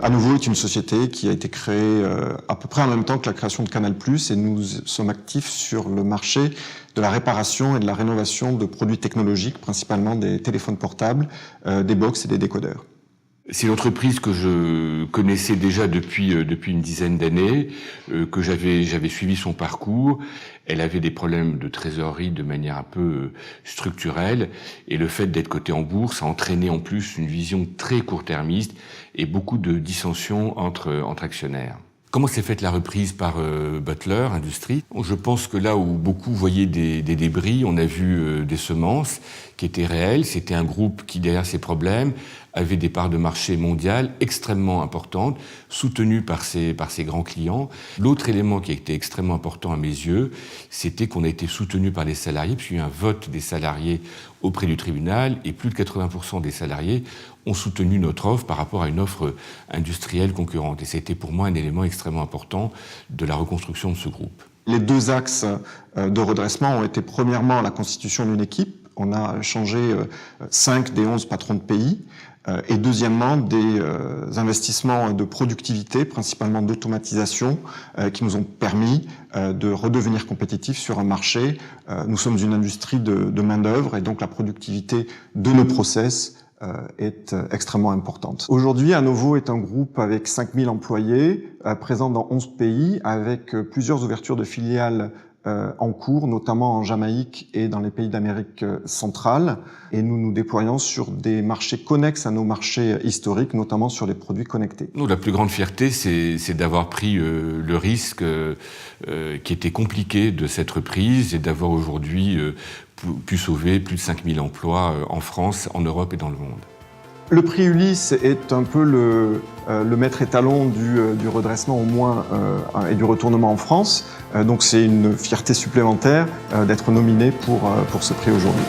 À nouveau est une société qui a été créée à peu près en même temps que la création de Canal+, et nous sommes actifs sur le marché de la réparation et de la rénovation de produits technologiques, principalement des téléphones portables, des box et des décodeurs. C'est une entreprise que je connaissais déjà depuis une dizaine d'années, que j'avais suivi son parcours. Elle avait des problèmes de trésorerie de manière un peu structurelle, et le fait d'être cotée en bourse a entraîné en plus une vision très court-termiste et beaucoup de dissensions entre actionnaires. Comment s'est faite la reprise par Butler Industries? Je pense que là où beaucoup voyaient des débris, on a vu des semences qui étaient réelles. C'était un groupe qui, derrière ses problèmes, avait des parts de marché mondiales extrêmement importantes, soutenues par ses grands clients. L'autre élément qui a été extrêmement important à mes yeux, c'était qu'on a été soutenu par les salariés, puisqu'il y a eu un vote des salariés auprès du tribunal, et plus de 80% des salariés ont soutenu notre offre par rapport à une offre industrielle concurrente. Et ça a été pour moi un élément extrêmement important de la reconstruction de ce groupe. Les deux axes de redressement ont été premièrement la constitution d'une équipe. On a changé 5 des 11 patrons de pays. Et deuxièmement, des investissements de productivité, principalement d'automatisation, qui nous ont permis de redevenir compétitifs sur un marché. Nous sommes une industrie de main-d'œuvre, et donc la productivité de nos process est extrêmement importante. Aujourd'hui, Anovo est un groupe avec 5000 employés, présent dans 11 pays, avec plusieurs ouvertures de filiales en cours, notamment en Jamaïque et dans les pays d'Amérique centrale. Et nous nous déployons sur des marchés connexes à nos marchés historiques, notamment sur les produits connectés. Nous, la plus grande fierté, c'est d'avoir pris le risque qui était compliqué de cette reprise, et d'avoir aujourd'hui pu sauver plus de 5000 emplois en France, en Europe et dans le monde. Le prix Ulysse est un peu le maître étalon du redressement au moins et du retournement en France. Donc c'est une fierté supplémentaire d'être nominé pour ce prix aujourd'hui.